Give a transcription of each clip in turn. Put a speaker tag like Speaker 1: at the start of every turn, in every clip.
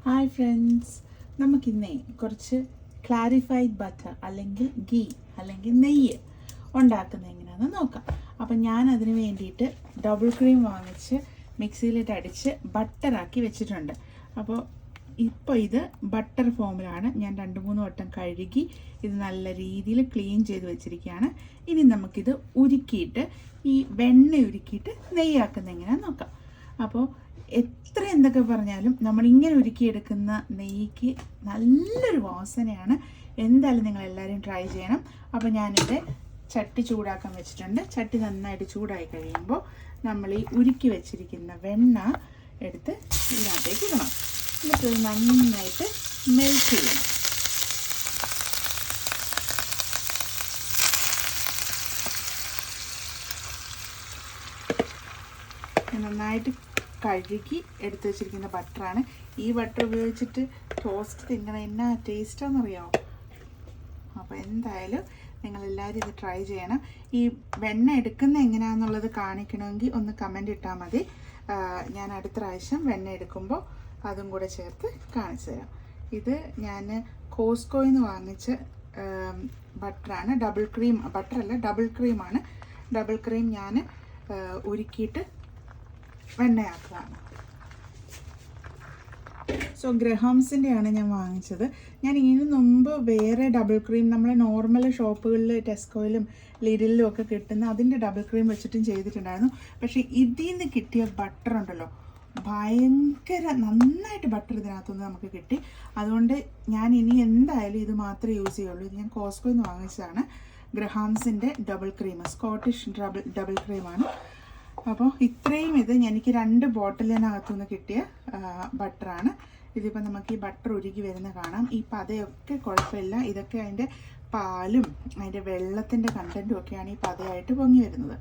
Speaker 1: Hi friends, നമുക്കിന്നേ കുറച്ച് clarified butter അല്ലെങ്കിൽ ഗീ അല്ലെങ്കിൽ നെയ്യ് ഉണ്ടാക്കുന്നത് എങ്ങനെയാണെന്ന് നോക്കാം. അപ്പം ഞാൻ അതിന് വേണ്ടിയിട്ട് ഡബിൾ ക്രീം വാങ്ങിച്ച് മിക്സിയിലിട്ട് അടിച്ച് ബട്ടറാക്കി വെച്ചിട്ടുണ്ട്. അപ്പോൾ ഇപ്പോൾ ഇത് ബട്ടർ ഫോമിലാണ്. ഞാൻ 2-3 വട്ടം കഴുകി ഇത് നല്ല രീതിയിൽ ക്ലീൻ ചെയ്ത് വെച്ചിരിക്കുകയാണ്. ഇനി നമുക്കിത് ഉരുക്കിയിട്ട് ഈ വെണ്ണ ഉരുക്കിയിട്ട് നെയ്യാക്കുന്നത് എങ്ങനെയാണെന്ന് നോക്കാം. അപ്പോൾ എത്ര എന്തൊക്കെ പറഞ്ഞാലും നമ്മളിങ്ങനെ ഉരുക്കിയെടുക്കുന്ന നെയ്യ്ക്ക് നല്ലൊരു വാസനയാണ്. എന്തായാലും നിങ്ങളെല്ലാവരും ട്രൈ ചെയ്യണം. അപ്പോൾ ഞാനിവിടെ ചട്ടി ചൂടാക്കാൻ വെച്ചിട്ടുണ്ട്. ചട്ടി നന്നായിട്ട് ചൂടായി കഴിയുമ്പോൾ നമ്മൾ ഈ ഉരുക്കി വെച്ചിരിക്കുന്ന വെണ്ണ എടുത്ത് ഇതിനകത്തേക്ക് ഇടണം. എന്നിട്ട് ഇത് നന്നായിട്ട് മെൽറ്റ് ചെയ്യണം. നന്നായിട്ട് കഴുകി എടുത്ത് വെച്ചിരിക്കുന്ന ബട്ടറാണ്. ഈ ബട്ടർ ഉപയോഗിച്ചിട്ട് ടോസ്റ്റ് തിന്നണം എന്നാ ടേസ്റ്റാണെന്നറിയാമോ? അപ്പോൾ എന്തായാലും നിങ്ങളെല്ലാവരും ഇത് ട്രൈ ചെയ്യണം. ഈ വെണ്ണ എടുക്കുന്ന എങ്ങനെയാണെന്നുള്ളത് കാണിക്കണമെങ്കിൽ ഒന്ന് കമൻ്റ് ഇട്ടാൽ മതി. ഞാൻ അടുത്ത പ്രാവശ്യം വെണ്ണ എടുക്കുമ്പോൾ അതും കൂടെ ചേർത്ത് കാണിച്ചു തരാം. ഇത് ഞാൻ കോസ്കോയിൽ നിന്ന് വാങ്ങിച്ച ബട്ടറാണ്. ഡബിൾ ക്രീം ബട്ടറല്ല, ഡബിൾ ക്രീമാണ്. ഡബിൾ ക്രീം ഞാൻ ഉരുക്കിയിട്ട് വെണ്ണയാക്കുകയാണ്. സോ ഗ്രഹാംസിൻ്റെയാണ് ഞാൻ വാങ്ങിച്ചത്. ഞാൻ ഇതിന് മുമ്പ് വേറെ ഡബിൾ ക്രീം നമ്മൾ നോർമൽ ഷോപ്പുകളിൽ ടെസ്കോയിലും ലിഡിലും ഒക്കെ കിട്ടുന്ന അതിൻ്റെ ഡബിൾ ക്രീം വെച്ചിട്ടും ചെയ്തിട്ടുണ്ടായിരുന്നു. പക്ഷേ ഇതിൽ നിന്ന് കിട്ടിയ ബട്ടർ ഉണ്ടല്ലോ, ഭയങ്കര നന്നായിട്ട് ബട്ടർ ഇതിനകത്തുനിന്ന് നമുക്ക് കിട്ടി. അതുകൊണ്ട് ഞാൻ ഇനി എന്തായാലും ഇത് മാത്രമേ യൂസ് ചെയ്യുള്ളൂ. ഇത് ഞാൻ കോസ്കോയിൽ നിന്ന് വാങ്ങിച്ചതാണ്. ഗ്രഹാംസിൻ്റെ ഡബിൾ ക്രീം, സ്കോട്ടിഷ് ഡബിൾ ക്രീമാണ്. അപ്പോൾ ഇത്രയും ഇത് എനിക്ക് 2 ബോട്ടിലിനകത്തുനിന്ന് കിട്ടിയ ബട്ടറാണ്. ഇതിപ്പോൾ നമുക്ക് ഈ ബട്ടർ ഉരുകി വരുന്ന കാണാം. ഈ പതയൊക്കെ കുഴപ്പമില്ല. ഇതൊക്കെ അതിൻ്റെ പാലും അതിൻ്റെ വെള്ളത്തിൻ്റെ കണ്ടൻറ്റും ഒക്കെയാണ് ഈ പതയായിട്ട് പൊങ്ങി വരുന്നത്.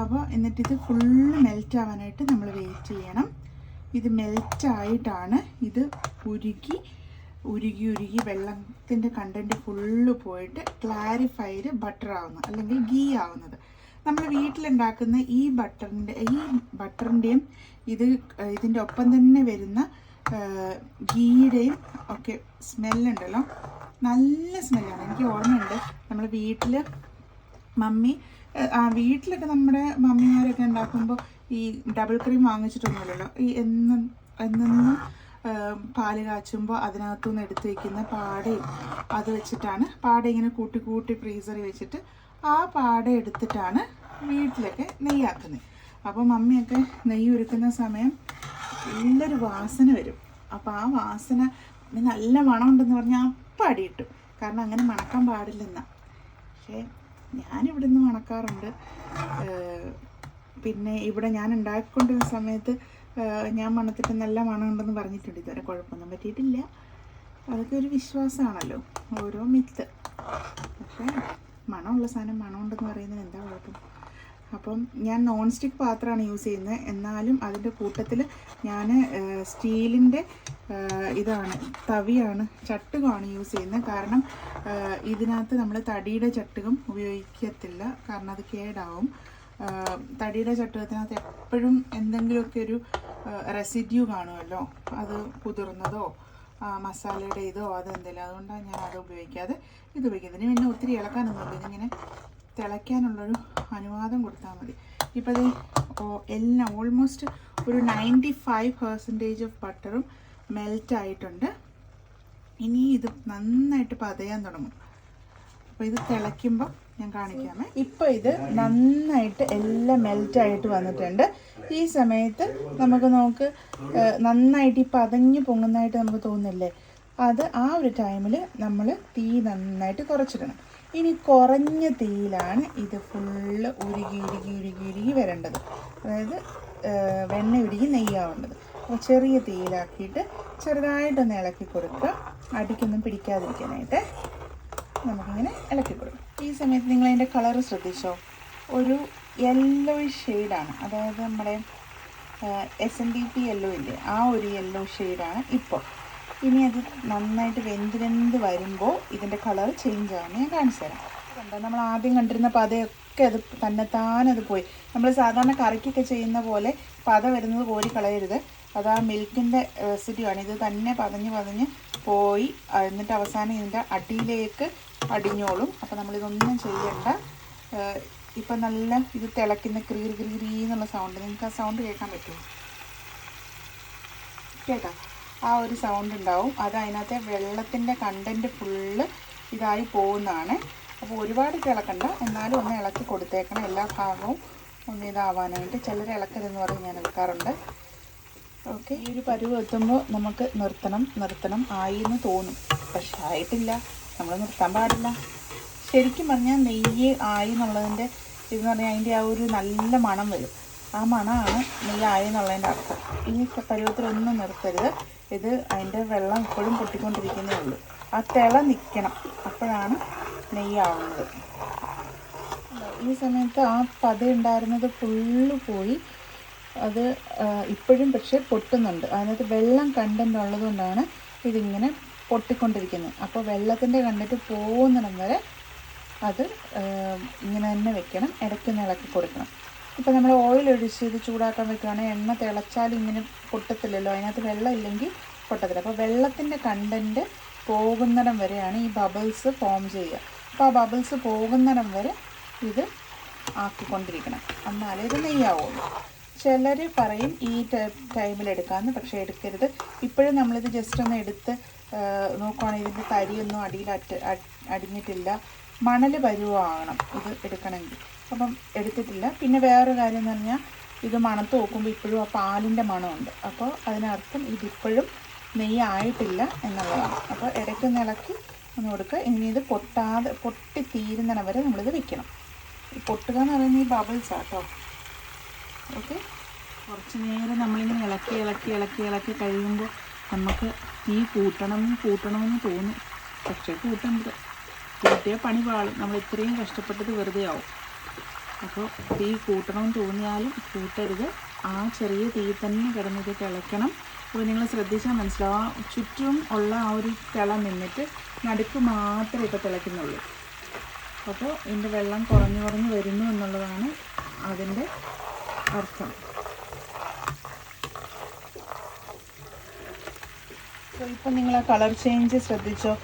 Speaker 1: അപ്പോൾ എന്നിട്ടിത് ഫുള്ള് മെൽറ്റ് ആവാനായിട്ട് നമ്മൾ വെയിറ്റ് ചെയ്യണം. ഇത് മെൽറ്റായിട്ടാണ് ഇത് ഉരുകി വെള്ളത്തിൻ്റെ കണ്ടൻറ്റ് ഫുള്ള് പോയിട്ട് ക്ലാരിഫൈഡ് ബട്ടർ ആവുന്നത് അല്ലെങ്കിൽ ഗീ ആവുന്നത്. നമ്മൾ വീട്ടിലുണ്ടാക്കുന്ന ഈ ബട്ടറിൻ്റെയും ഇതിൻ്റെ ഒപ്പം തന്നെ വരുന്ന ഗീയുടെയും ഒക്കെ സ്മെല്ലുണ്ടല്ലോ, നല്ല സ്മെല്ലാണ്. എനിക്ക് ഓർമ്മയുണ്ട് നമ്മൾ വീട്ടിലൊക്കെ നമ്മുടെ മമ്മിമാരൊക്കെ ഉണ്ടാക്കുമ്പോൾ ഈ ഡബിൾ ക്രീം വാങ്ങിച്ചിട്ടൊന്നുമില്ലല്ലോ. ഈ എന്നും പാല് കാച്ചുമ്പോൾ അതിനകത്തുനിന്ന് എടുത്ത് വയ്ക്കുന്ന പാടയും അത് വെച്ചിട്ടാണ് പാട ഇങ്ങനെ കൂട്ടി ഫ്രീസറിൽ വെച്ചിട്ട് ആ പാട എടുത്തിട്ടാണ് വീട്ടിലൊക്കെ നെയ്യാക്കുന്നത്. അപ്പോൾ മമ്മിയൊക്കെ നെയ്യ് ഒരുക്കുന്ന സമയം നല്ലൊരു വാസന വരും. അപ്പോൾ ആ വാസന നല്ല മണമുണ്ടെന്ന് പറഞ്ഞാൽ അപ്പം അടിയിട്ടു. കാരണം അങ്ങനെ മണക്കാൻ പാടില്ലെന്നാണ്. പക്ഷേ ഞാനിവിടെ നിന്ന് മണക്കാറുണ്ട്. പിന്നെ ഇവിടെ ഞാൻ ഉണ്ടാക്കിക്കൊണ്ടിരുന്ന സമയത്ത് ഞാൻ മണത്തിട്ട് നല്ല മണമുണ്ടെന്ന് പറഞ്ഞിട്ടുണ്ട്. ഇതുവരെ കുഴപ്പമൊന്നും പറ്റിയിട്ടില്ല. അതൊക്കെ ഒരു വിശ്വാസമാണല്ലോ, ഓരോ മിത്ത്. പക്ഷേ മണമുള്ള സാധനം മണമുണ്ടെന്ന് പറയുന്നതിന് എന്താ കുഴപ്പം? അപ്പം ഞാൻ നോൺ സ്റ്റിക്ക് പാത്രമാണ് യൂസ് ചെയ്യുന്നത്. എന്നാലും അതിൻ്റെ കൂട്ടത്തിൽ ഞാൻ സ്റ്റീലിൻ്റെ തവിയാണ്, ചട്ടുകമാണ് യൂസ് ചെയ്യുന്നത്. കാരണം ഇതിനകത്ത് നമ്മൾ തടിയുടെ ചട്ടുകം ഉപയോഗിക്കത്തില്ല, കാരണം അത് കേടാവും. തടിയുടെ ചട്ടുകത്തിനകത്ത് എപ്പോഴും എന്തെങ്കിലുമൊക്കെ ഒരു റെസിഡ്യൂ കാണുമല്ലോ, അത് കുതിർന്നതോ മസാലയുടെ ഇതോ അതെന്തെങ്കിലും. അതുകൊണ്ടാണ് ഞാൻ അത് ഉപയോഗിക്കാതെ ഇത് ഉപയോഗിക്കുന്നത്. പിന്നെ ഒത്തിരി ഇളക്കാനൊന്നുമില്ല, ഇതിങ്ങനെ തിളയ്ക്കാനുള്ളൊരു അനുവാദം കൊടുത്താൽ മതി. ഇപ്പോൾ എല്ലാം ഓൾമോസ്റ്റ് ഒരു 95% ഓഫ് ബട്ടറും മെൽറ്റായിട്ടുണ്ട്. ഇനി ഇത് നന്നായിട്ട് പതയാൻ തുടങ്ങും. അപ്പോൾ ഇത് തിളയ്ക്കുമ്പോൾ ഞാൻ കാണിക്കാമേ. ഇപ്പോൾ ഇത് നന്നായിട്ട് എല്ലാം മെൽറ്റായിട്ട് വന്നിട്ടുണ്ട്. ഈ സമയത്ത് നമുക്ക് നന്നായിട്ട് ഈ പതഞ്ഞ് പൊങ്ങുന്നതായിട്ട് നമുക്ക് തോന്നില്ലേ, അത് ആ ഒരു ടൈമിൽ നമ്മൾ തീ നന്നായിട്ട് കുറച്ചിടണം. ഇനി കുറഞ്ഞ തീയിലാണ് ഇത് ഫുള്ള് ഉരുകി വരേണ്ടത്. അതായത് വെണ്ണ ഉരുകി നെയ്യാവേണ്ടത്. അപ്പോൾ ചെറിയ തീയിലാക്കിയിട്ട് ചെറുതായിട്ടൊന്ന് ഇളക്കി കൊടുക്കുക, അടിക്കൊന്നും പിടിക്കാതിരിക്കാനായിട്ട് നമുക്കിങ്ങനെ ഇളക്കി കൊടുക്കും. ഈ സമയത്ത് നിങ്ങളതിൻ്റെ കളറ് ശ്രദ്ധിച്ചോ, ഒരു യെല്ലോയിഷ് ഷെയ്ഡാണ്. അതായത് നമ്മുടെ SNDP യെല്ലോ ഇല്ലേ, ആ ഒരു യെല്ലോ ഷെയ്ഡാണ് ഇപ്പോൾ. ഇനി അത് നന്നായിട്ട് വെന്ത് വരുമ്പോൾ ഇതിൻ്റെ കളർ ചേഞ്ച് ആവുമെന്ന് ഞാൻ കാണിച്ചു തരാം. കണ്ടോ, നമ്മൾ ആദ്യം കണ്ടിരുന്ന പതയൊക്കെ അത് തന്നെത്താനത് പോയി. നമ്മൾ സാധാരണ കറിക്കൊക്കെ ചെയ്യുന്ന പോലെ പത വരുന്നത് കോരി കളയരുത്. അത് ആ മിൽക്കിൻ്റെ റെസിഡ്യൂ ആണ്. ഇത് തന്നെ പതഞ്ഞ് പോയി എന്നിട്ട് അവസാനം ഇതിൻ്റെ അടിയിലേക്ക് അടിഞ്ഞോളും. അപ്പോൾ നമ്മളിതൊന്നും ചെയ്യണ്ട. ഇപ്പം നല്ല ഇത് തിളയ്ക്കുന്ന ക്രീ എന്നുള്ള സൗണ്ട്, നിങ്ങൾക്ക് ആ സൗണ്ട് കേൾക്കാൻ പറ്റുമോ? കേട്ടോ, ആ ഒരു സൗണ്ട് ഉണ്ടാവും. അത് അതിനകത്തെ വെള്ളത്തിൻ്റെ കണ്ടൻറ്റ് ഫുള്ള് ഇതായി പോകുന്നതാണ്. അപ്പോൾ ഒരുപാട് ഇളക്കണ്ട, എന്നാലും ഒന്ന് ഇളക്കി കൊടുത്തേക്കണം, എല്ലാ ഭാഗവും ഒന്ന് ഇതാവാനായിട്ട്. ചിലർ ഇളക്കരുതെന്ന് പറഞ്ഞ് ഞാൻ ഇളക്കാറുണ്ട്. ഓക്കെ, ഈ ഒരു പരുവ് എത്തുമ്പോൾ നമുക്ക് നിർത്തണം ആയി എന്ന് തോന്നും, പക്ഷെ ആയിട്ടില്ല, നമ്മൾ നിർത്താൻ പാടില്ല. ശരിക്കും പറഞ്ഞാൽ നെയ്യ് ആയി എന്നുള്ളതിൻ്റെ ഇതെന്ന് പറഞ്ഞാൽ അതിൻ്റെ ആ ഒരു നല്ല മണം വരും. ആ മണമാണ് നെയ്യ് ആയി എന്നുള്ളതിൻ്റെ അർത്ഥം. ഈ പരുവത്തിലൊന്നും നിർത്തരുത്. ഇത് അതിൻ്റെ വെള്ളം ഇപ്പോഴും പൊട്ടിക്കൊണ്ടിരിക്കുന്നേ ഉള്ളൂ. ആ തിള നിൽക്കണം, അപ്പോഴാണ് നെയ്യാവുന്നത്. ഈ സമയത്ത് ആ പത ഉണ്ടായിരുന്നത് ഫുള്ള് പോയി. അത് ഇപ്പോഴും പക്ഷേ പൊട്ടുന്നുണ്ട്. അതിനകത്ത് വെള്ളം കണ്ടൻ്റ് ഉള്ളതുകൊണ്ടാണ് ഇതിങ്ങനെ പൊട്ടിക്കൊണ്ടിരിക്കുന്നത്. അപ്പോൾ വെള്ളത്തിൻ്റെ കണ്ടൻറ്റ് പോകുന്നിടം വരെ അത് ഇങ്ങനെ തന്നെ വെക്കണം, ഇടയ്ക്കൊന്ന് ഇളക്കി കൊടുക്കണം. ഇപ്പോൾ നമ്മൾ ഓയിൽ ഒഴിച്ച് ഇത് ചൂടാക്കാൻ വെക്കുകയാണെങ്കിൽ എണ്ണ തിളച്ചാലും ഇങ്ങനെ പൊട്ടത്തില്ലല്ലോ, അതിനകത്ത് വെള്ളം ഇല്ലെങ്കിൽ പൊട്ടത്തില്ല. അപ്പോൾ വെള്ളത്തിൻ്റെ കണ്ടൻറ്റ് പോകുന്നിടം വരെയാണ് ഈ ബബിൾസ് ഫോം ചെയ്യുക. അപ്പോൾ ആ ബബിൾസ് പോകുന്നിടം വരെ ഇത് ആക്കിക്കൊണ്ടിരിക്കണം, എന്നാലേ ഇത് നെയ്യാവുള്ളൂ. ചിലർ പറയും ഈ ടൈമിലെടുക്കാമെന്ന്, പക്ഷേ എടുക്കരുത്. ഇപ്പോഴും നമ്മളിത് ജസ്റ്റ് ഒന്ന് എടുത്ത് നോക്കുകയാണെങ്കിൽ ഇതിൻ്റെ തരിയൊന്നും അടിയിൽ അടിഞ്ഞിട്ടില്ല, മണൽ പരുവാകണം ഇത് എടുക്കണമെങ്കിൽ. അപ്പം എടുത്തിട്ടില്ല. പിന്നെ വേറൊരു കാര്യം എന്ന് പറഞ്ഞാൽ ഇത് മണത്ത് നോക്കുമ്പോൾ ഇപ്പോഴും ആ പാലിൻ്റെ മണമുണ്ട്. അപ്പോൾ അതിനർത്ഥം ഇതിപ്പോഴും നെയ്യ് ആയിട്ടില്ല എന്നുള്ളതാണ്. അപ്പോൾ ഇടയ്ക്കൊന്ന് ഇളക്കി ഒന്ന് കൊടുക്കുക. ഇനി ഇത് പൊട്ടിത്തീരുന്നിടം വരെ നമ്മളിത് വെക്കണം. പൊട്ടുക എന്ന് പറയുന്നത് ഈ ബബിൾസാണ് കേട്ടോ. ഓക്കെ, കുറച്ച് നേരം നമ്മളിങ്ങനെ ഇളക്കി കഴിയുമ്പോൾ നമുക്ക് തീ കൂട്ടണമെന്ന് തോന്നും, പക്ഷേ കൂട്ടിയ പണി പാളും. നമ്മൾ ഇത്രയും കഷ്ടപ്പെട്ടത് വെറുതെ ആവും. അപ്പോൾ തീ കൂട്ടണമെന്ന് തോന്നിയാലും കൂട്ടരുത്, ആ ചെറിയ തീ തന്നെ കിടന്നിട്ട് തിളയ്ക്കണം. അപ്പോൾ നിങ്ങൾ ശ്രദ്ധിച്ചാൽ മനസ്സിലാവും, ചുറ്റും ഉള്ള ആ ഒരു തിള നിന്നിട്ട് നടുക്ക് മാത്രമേ ഇപ്പോൾ തിളയ്ക്കുന്നുള്ളൂ. അപ്പോൾ ഇതിൻ്റെ വെള്ളം കുറഞ്ഞു വരുന്നു എന്നുള്ളതാണ് അതിൻ്റെ അർത്ഥം. അപ്പോൾ ഇപ്പം നിങ്ങൾ ആ കളർ ചേഞ്ച് ശ്രദ്ധിച്ചോ?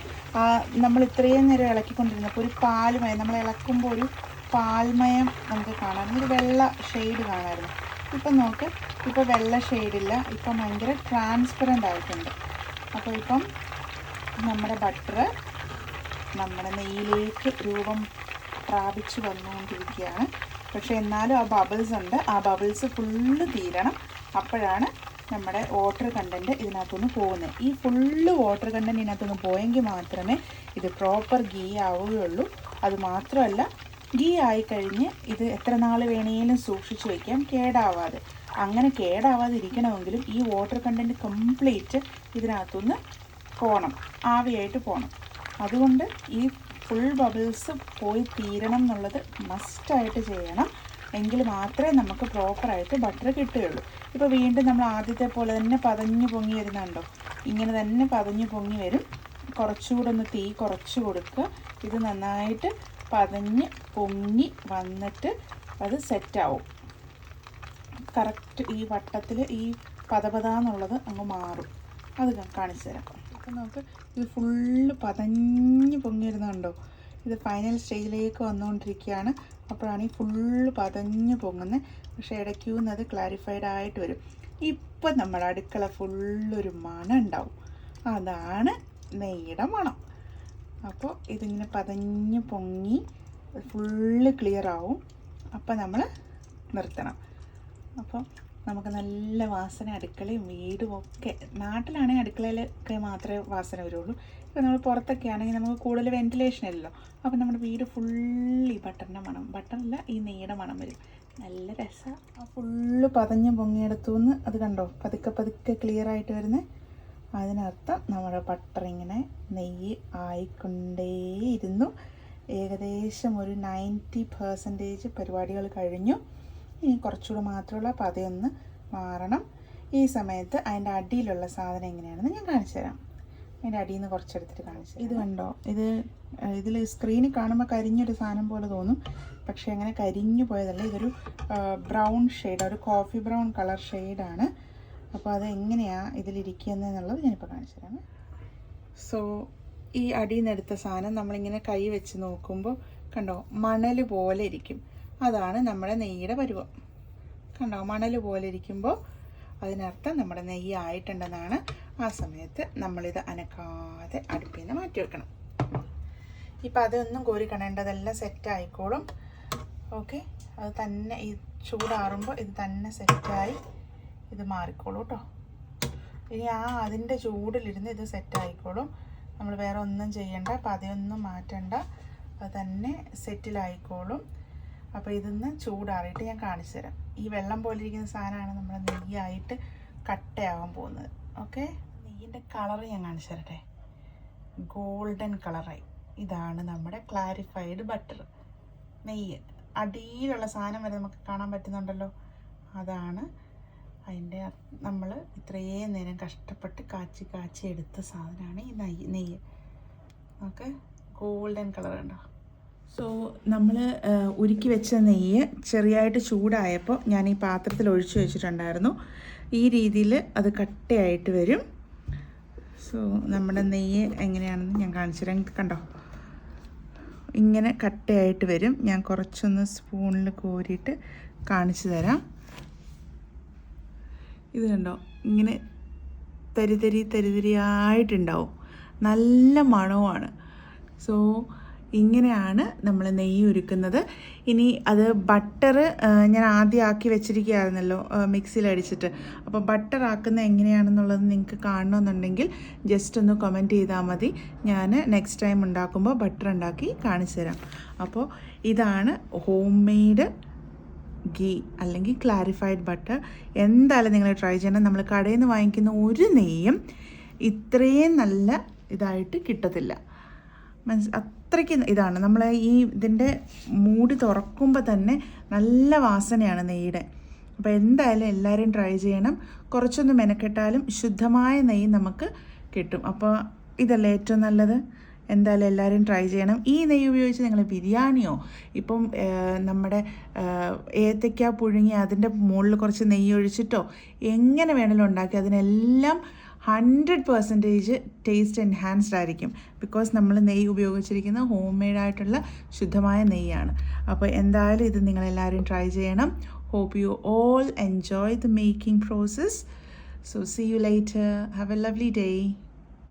Speaker 1: നമ്മൾ ഇത്രയും നേരം ഇളക്കിക്കൊണ്ടിരുന്നപ്പോൾ ഒരു പാൽമയം, നമ്മൾ ഇളക്കുമ്പോൾ ഒരു പാൽമയം നമുക്ക് കാണാമായിരുന്നു, ഒരു വെള്ള ഷെയ്ഡ് കാണാമായിരുന്നു. ഇപ്പം നോക്ക്, ഇപ്പോൾ വെള്ള ഷെയ്ഡില്ല, ഇപ്പം ഭയങ്കര ട്രാൻസ്പെറൻ്റ് ആയിട്ടുണ്ട്. അപ്പോൾ ഇപ്പം നമ്മുടെ ബട്ടർ നമ്മുടെ നെയ്യിലേക്ക് രൂപം പ്രാപിച്ച് വന്നുകൊണ്ടിരിക്കുകയാണ്. പക്ഷേ എന്നാലും ആ ബബിൾസ് ഉണ്ട്, ആ ബബിൾസ് ഫുള്ള് തീരണം. അപ്പോഴാണ് നമ്മുടെ വാട്ടർ കണ്ടൻറ്റ് ഇതിനകത്തുനിന്ന് പോകുന്നത്. ഈ ഫുള്ള് വാട്ടർ കണ്ടൻറ്റ് ഇതിനകത്തുനിന്ന് പോയെങ്കിൽ മാത്രമേ ഇത് പ്രോപ്പർ ഗീ ആവുകയുള്ളൂ. അതുമാത്രമല്ല, ഗീ ആയിക്കഴിഞ്ഞ് ഇത് എത്ര നാൾ വേണേലും സൂക്ഷിച്ച് വയ്ക്കാം, കേടാവാതെ. അങ്ങനെ കേടാവാതിരിക്കണമെങ്കിലും ഈ വാട്ടർ കണ്ടൻറ്റ് കംപ്ലീറ്റ് ഇതിനകത്തുനിന്ന് പോകണം, ആവിയായിട്ട് പോകണം. അതുകൊണ്ട് ഈ ഫുൾ ബബിൾസ് പോയി തീരണം എന്നുള്ളത് മസ്റ്റായിട്ട് ചെയ്യണം. എങ്കിൽ മാത്രമേ നമുക്ക് പ്രോപ്പറായിട്ട് ബട്ടർ കിട്ടുകയുള്ളൂ. ഇപ്പോൾ വീണ്ടും നമ്മൾ ആദ്യത്തെ പോലെ തന്നെ പതഞ്ഞ് പൊങ്ങി വരുന്നുണ്ടോ? ഇങ്ങനെ തന്നെ പതഞ്ഞ് പൊങ്ങി വരും. കുറച്ചുകൂടെ ഒന്ന് തീ കുറച്ച് കൊടുക്കുക. ഇത് നന്നായിട്ട് പതഞ്ഞ് പൊങ്ങി വന്നിട്ട് അത് സെറ്റാവും. കറക്റ്റ് ഈ വട്ടത്തിൽ ഈ പതപതാന്നുള്ളത് അങ്ങ് മാറും. അത് കാണിച്ചു തരാം. അപ്പം നമുക്ക് ഇത് ഫുള്ള് പതഞ്ഞ് പൊങ്ങി വരുന്നുണ്ടോ? ഇത് ഫൈനൽ സ്റ്റേജിലേക്ക് വന്നുകൊണ്ടിരിക്കുകയാണ്. അപ്പോഴാണ് ഈ ഫുള്ള് പതഞ്ഞ് പൊങ്ങുന്നത്. പക്ഷേ ഇടയ്ക്ക് അത് ക്ലാരിഫൈഡ് ആയിട്ട് വരും. ഇപ്പം നമ്മുടെ അടുക്കള ഫുള്ളൊരു മണം ഉണ്ടാവും, അതാണ് നെയ്യുടെ മണം. അപ്പോൾ ഇതിങ്ങനെ പതഞ്ഞ് പൊങ്ങി ഫുള്ള് ക്ലിയർ ആവും. അപ്പം നമ്മൾ നിർത്തണം. അപ്പം നമുക്ക് നല്ല വാസന, അടുക്കളയും വീടും ഒക്കെ. നാട്ടിലാണെങ്കിൽ അടുക്കളയിലൊക്കെ മാത്രമേ വാസന വരുള്ളൂ. ഇപ്പോൾ നമ്മൾ പുറത്തൊക്കെ ആണെങ്കിൽ നമുക്ക് കൂടുതൽ വെൻറ്റിലേഷൻ ഇല്ലല്ലോ. അപ്പം നമ്മുടെ വീട് ഫുള്ള് ഈ ബട്ടറിൻ്റെ മണം, ബട്ടറല്ല ഈ നെയ്യുടെ മണം വരും. നല്ല രസമാണ്. ആ ഫുള്ള് പതഞ്ഞ് പൊങ്ങിയെടുത്തുനിന്ന് അത് കണ്ടോ, പതുക്കെ ക്ലിയർ ആയിട്ട് വരുന്നത്. അതിനർത്ഥം നമ്മുടെ ബട്ടർ ഇങ്ങനെ നെയ്യ് ആയിക്കൊണ്ടേയിരുന്നു. ഏകദേശം ഒരു 90% പരിപാടികൾ കഴിഞ്ഞു. ഇനി കുറച്ചുകൂടെ മാത്രമുള്ള പതയൊന്ന് മാറണം. ഈ സമയത്ത് അതിൻ്റെ അടിയിലുള്ള സാധനം എങ്ങനെയാണെന്ന് ഞാൻ കാണിച്ചു തരാം. അതിൻ്റെ അടിയിൽ നിന്ന് കുറച്ചെടുത്തിട്ട് കാണിച്ചു. ഇത് കണ്ടോ, ഇതിൽ സ്ക്രീനിൽ കാണുമ്പോൾ കരിഞ്ഞൊരു സാധനം പോലെ തോന്നും, പക്ഷേ അങ്ങനെ കരിഞ്ഞു പോയതല്ല. ഇതൊരു ബ്രൗൺ ഷെയ്ഡ്, ഒരു കോഫി ബ്രൗൺ കളർ ഷെയ്ഡാണ്. അപ്പോൾ അത് എങ്ങനെയാണ് ഇതിലിരിക്കുന്നതെന്നുള്ളത് ഞാനിപ്പോൾ കാണിച്ചു തരാം. സോ ഈ അടിയിൽ നിന്ന് എടുത്ത സാധനം നമ്മളിങ്ങനെ കൈ വെച്ച് നോക്കുമ്പോൾ കണ്ടോ മണൽ പോലെ ഇരിക്കും. അതാണ് നമ്മുടെ നെയ്യുടെ പരുവം. കണ്ടോ മണൽ പോലെ ഇരിക്കുമ്പോൾ അതിനർത്ഥം നമ്മുടെ നെയ്യ് ആയിട്ടുണ്ടെന്നാണ്. ആ സമയത്ത് നമ്മളിത് അനക്കാതെ അടുപ്പിൽ നിന്ന് മാറ്റി വെക്കണം. ഇപ്പം അതൊന്നും കോരി കളയേണ്ടതെല്ലാം സെറ്റായിക്കോളും. ഓക്കെ, അത് തന്നെ ഈ ചൂടാറുമ്പോൾ ഇത് തന്നെ സെറ്റായി ഇത് മാറിക്കോളും കേട്ടോ. ഇനി അതിൻ്റെ ചൂടിലിരുന്ന് ഇത് സെറ്റായിക്കോളും. നമ്മൾ വേറെ ഒന്നും ചെയ്യണ്ട, അപ്പം അതൊന്നും മാറ്റണ്ട, അത് തന്നെ സെറ്റിലായിക്കോളും. അപ്പോൾ ഇതിന്ന് ചൂടാറിയിട്ട് ഞാൻ കാണിച്ചു തരാം. ഈ വെള്ളം പോലെ ഇരിക്കുന്ന സാധനമാണ് നമ്മുടെ നെയ്യായിട്ട് കട്ടയാവാൻ പോകുന്നത്. ഓക്കെ, നെയ്യിൻ്റെ കളറ് ഞാൻ കാണിച്ചു തരട്ടെ. ഗോൾഡൻ കളറായി. ഇതാണ് നമ്മുടെ ക്ലാരിഫൈഡ് ബട്ടർ നെയ്യ്. അടിയിലുള്ള സാധനം വരെ നമുക്ക് കാണാൻ പറ്റുന്നുണ്ടല്ലോ, അതാണ് അതിൻ്റെ. നമ്മൾ ഇത്രയും നേരം കഷ്ടപ്പെട്ട് കാച്ചി എടുത്ത സാധനമാണ് ഈ നെയ്യ്. ഓക്കെ, ഗോൾഡൻ കളർ ഉണ്ടോ. സോ നമ്മൾ ഉരുക്കി വെച്ച നെയ്യ് ചെറിയായിട്ട് ചൂടായപ്പോൾ ഞാൻ ഈ പാത്രത്തിൽ ഒഴിച്ചു വെച്ചിട്ടുണ്ടായിരുന്നു. ഈ രീതിയിൽ അത് കട്ടയായിട്ട് വരും. സോ നമ്മുടെ നെയ്യ് എങ്ങനെയാണെന്ന് ഞാൻ കാണിച്ചു തരാം. കണ്ടോ, ഇങ്ങനെ കട്ടയായിട്ട് വരും. ഞാൻ കുറച്ചൊന്ന് സ്പൂണിൽ കോരിയിട്ട് കാണിച്ചു തരാം. ഇത് കണ്ടോ, ഇങ്ങനെ തരിതരിയായിട്ടുണ്ടാവും. നല്ല മണവുമാണ്. സോ ഇങ്ങനെയാണ് നമ്മൾ നെയ്യ് ഉരുക്കുന്നത്. ഇനി അത് ബട്ടർ ഞാൻ ആദ്യം ആക്കി വെച്ചിരിക്കുകയായിരുന്നല്ലോ മിക്സിയിൽ അടിച്ചിട്ട്. അപ്പോൾ ബട്ടർ ആക്കുന്നത് എങ്ങനെയാണെന്നുള്ളത് നിങ്ങൾക്ക് കാണണമെന്നുണ്ടെങ്കിൽ ജസ്റ്റ് ഒന്ന് കമൻറ്റ് ചെയ്താൽ മതി. ഞാൻ നെക്സ്റ്റ് ടൈം ഉണ്ടാക്കുമ്പോൾ ബട്ടർ ഉണ്ടാക്കി കാണിച്ചു തരാം. അപ്പോൾ ഇതാണ് ഹോം മെയ്ഡ് ഗീ അല്ലെങ്കിൽ ക്ലാരിഫൈഡ് ബട്ടർ. എന്തായാലും നിങ്ങൾ ട്രൈ ചെയ്യണം. നമ്മൾ കടയിൽ നിന്ന് വാങ്ങിക്കുന്ന ഒരു നെയ്യും ഇത്രയും നല്ല ഇതായിട്ട് കിട്ടത്തില്ല. അത്രയ്ക്ക് ഇതാണ്. നമ്മൾ ഈ ഇതിൻ്റെ മൂടി തുറക്കുമ്പോൾ തന്നെ നല്ല വാസനയാണ് നെയ്യുടെ. അപ്പോൾ എന്തായാലും എല്ലാവരും ട്രൈ ചെയ്യണം. കുറച്ചൊന്ന് മെനക്കെട്ടാലും ശുദ്ധമായ നെയ്യ് നമുക്ക് കിട്ടും. അപ്പോൾ ഇതല്ലേ ഏറ്റവും നല്ലത്. എന്തായാലും എല്ലാവരും ട്രൈ ചെയ്യണം. ഈ നെയ്യ് ഉപയോഗിച്ച് നിങ്ങൾ ബിരിയാണിയോ ഇപ്പം നമ്മുടെ ഏത്തയ്ക്ക പുഴുങ്ങി അതിൻ്റെ മുകളിൽ കുറച്ച് നെയ്യ് ഒഴിച്ചിട്ടോ എങ്ങനെ വേണമെങ്കിലും ഉണ്ടാക്കി അതിനെല്ലാം 100% ടേസ്റ്റ് എൻഹാൻസ്ഡ് ആയിരിക്കും. ബിക്കോസ് നമ്മൾ നെയ്യ് ഉപയോഗിച്ചിരിക്കുന്ന ഹോം മെയ്ഡായിട്ടുള്ള ശുദ്ധമായ നെയ്യാണ്. അപ്പോൾ എന്തായാലും ഇത് നിങ്ങളെല്ലാവരും ട്രൈ ചെയ്യണം. Hope you all enjoy the making process. So see you later. Have a lovely day.